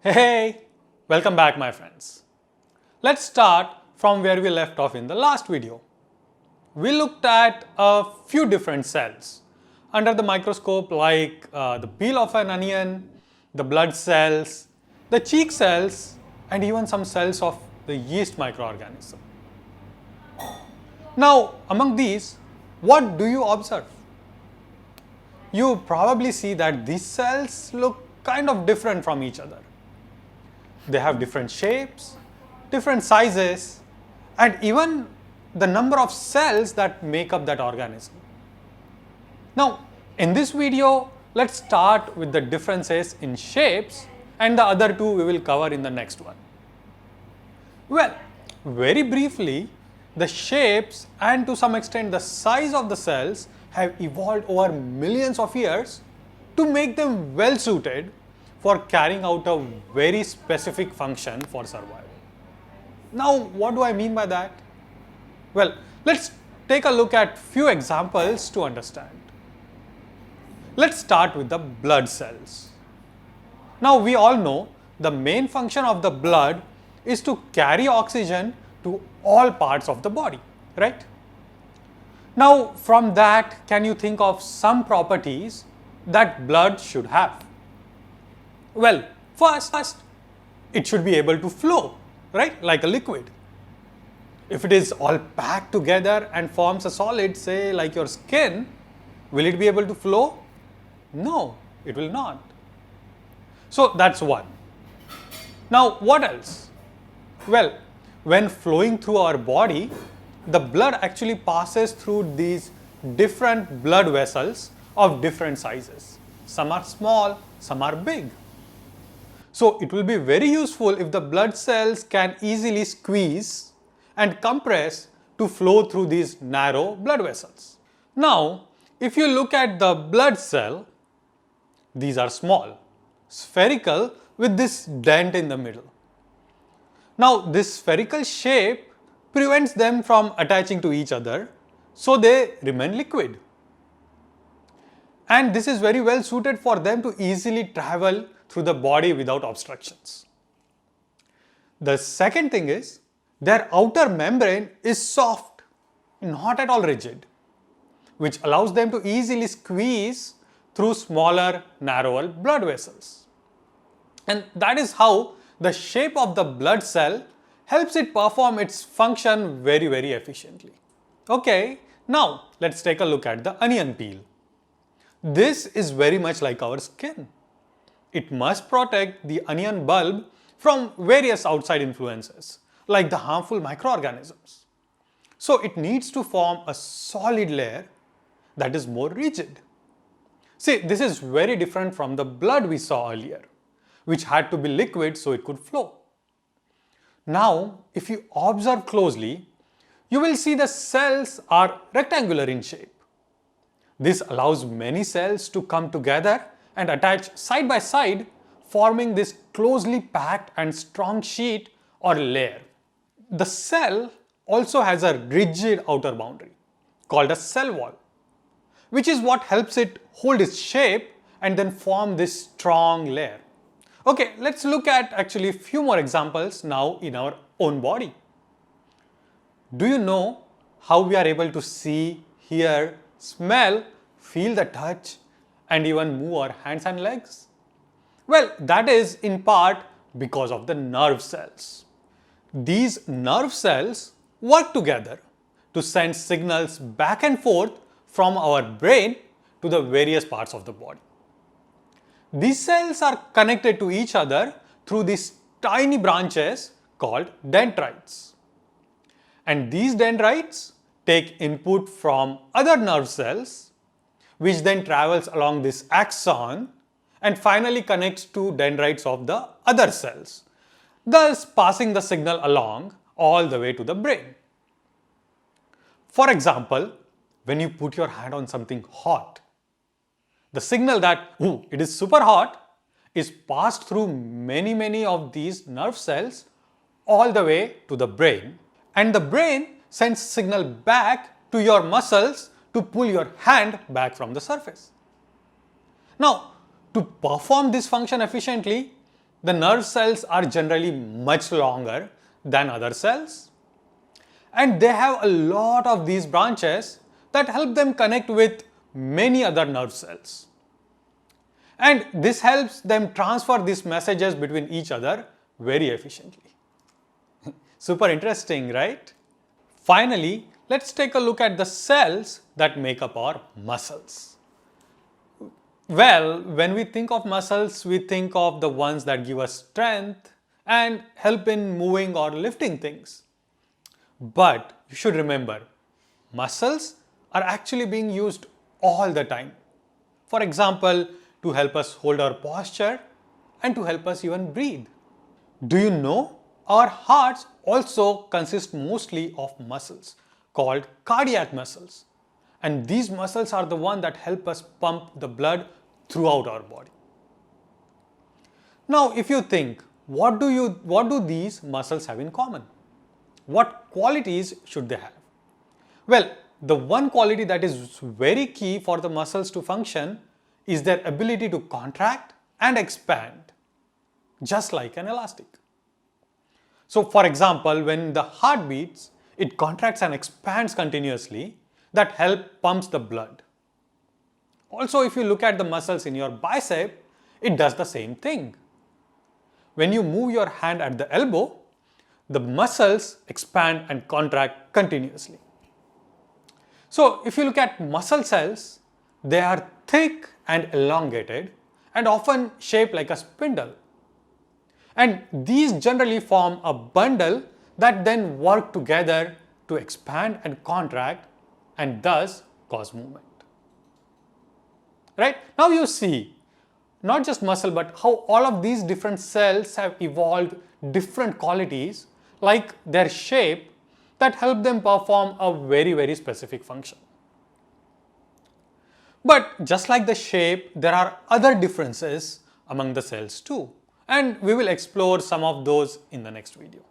Hey, welcome back my friends. Let's start from where we left off in the last video. We looked at a few different cells under the microscope like the peel of an onion, the blood cells, the cheek cells and even some cells of the yeast microorganism. Now among these, what do you observe? You probably see that these cells look kind of different from each other. They have different shapes, different sizes, and even the number of cells that make up that organism. Now, in this video, let's start with the differences in shapes, and the other two we will cover in the next one. Well, very briefly, the shapes and to some extent the size of the cells have evolved over millions of years to make them well suited for carrying out a very specific function for survival. Now, what do I mean by that? Well, let's take a look at few examples to understand. Let's start with the blood cells. Now, we all know the main function of the blood is to carry oxygen to all parts of the body, right? Now, from that, can you think of some properties that blood should have? Well, first, it should be able to flow, right? Like a liquid. If it is all packed together and forms a solid, say like your skin, will it be able to flow? No, it will not. So that's one. Now, what else? Well, when flowing through our body, the blood actually passes through these different blood vessels of different sizes. Some are small, some are big. So it will be very useful if the blood cells can easily squeeze and compress to flow through these narrow blood vessels. Now, if you look at the blood cell, these are small, spherical with this dent in the middle. Now, this spherical shape prevents them from attaching to each other, so they remain liquid. And this is very well suited for them to easily travel through the body without obstructions. The second thing is, their outer membrane is soft, not at all rigid, which allows them to easily squeeze through smaller, narrower blood vessels. And that is how the shape of the blood cell helps it perform its function very, very efficiently. Okay, now let's take a look at the onion peel. This is very much like our skin. It must protect the onion bulb from various outside influences, like the harmful microorganisms. So it needs to form a solid layer that is more rigid. See, this is very different from the blood we saw earlier, which had to be liquid so it could flow. Now, if you observe closely, you will see the cells are rectangular in shape. This allows many cells to come together and attach side by side, forming this closely packed and strong sheet or layer. The cell also has a rigid outer boundary called a cell wall, which is what helps it hold its shape and then form this strong layer. Okay, let's look at actually a few more examples now in our own body. Do you know how we are able to see, hear, smell, feel the touch, and even move our hands and legs? Well, that is in part because of the nerve cells. These nerve cells work together to send signals back and forth from our brain to the various parts of the body. These cells are connected to each other through these tiny branches called dendrites. And these dendrites take input from other nerve cells, which then travels along this axon and finally connects to dendrites of the other cells, thus passing the signal along all the way to the brain. For example, when you put your hand on something hot, the signal that, ooh, it is super hot is passed through many of these nerve cells all the way to the brain, and the brain sends signal back to your muscles to pull your hand back from the surface. Now, to perform this function efficiently, the nerve cells are generally much longer than other cells. And they have a lot of these branches that help them connect with many other nerve cells. And this helps them transfer these messages between each other very efficiently. Super interesting, right? Finally, let's take a look at the cells that make up our muscles. Well, when we think of muscles, we think of the ones that give us strength and help in moving or lifting things. But you should remember, muscles are actually being used all the time. For example, to help us hold our posture and to help us even breathe. Do you know our hearts also consist mostly of muscles called cardiac muscles, and these muscles are the ones that help us pump the blood throughout our body. Now if you think, what do these muscles have in common? What qualities should they have? Well, the one quality that is very key for the muscles to function is their ability to contract and expand, just like an elastic. So for example, when the heart beats, it contracts and expands continuously. That help pumps the blood. Also, if you look at the muscles in your bicep, it does the same thing. When you move your hand at the elbow, the muscles expand and contract continuously. So if you look at muscle cells, they are thick and elongated and often shaped like a spindle. And these generally form a bundle that then work together to expand and contract and thus cause movement. Right? Now you see, not just muscle, but how all of these different cells have evolved different qualities like their shape that help them perform a very specific function. But just like the shape, there are other differences among the cells too, and we will explore some of those in the next video.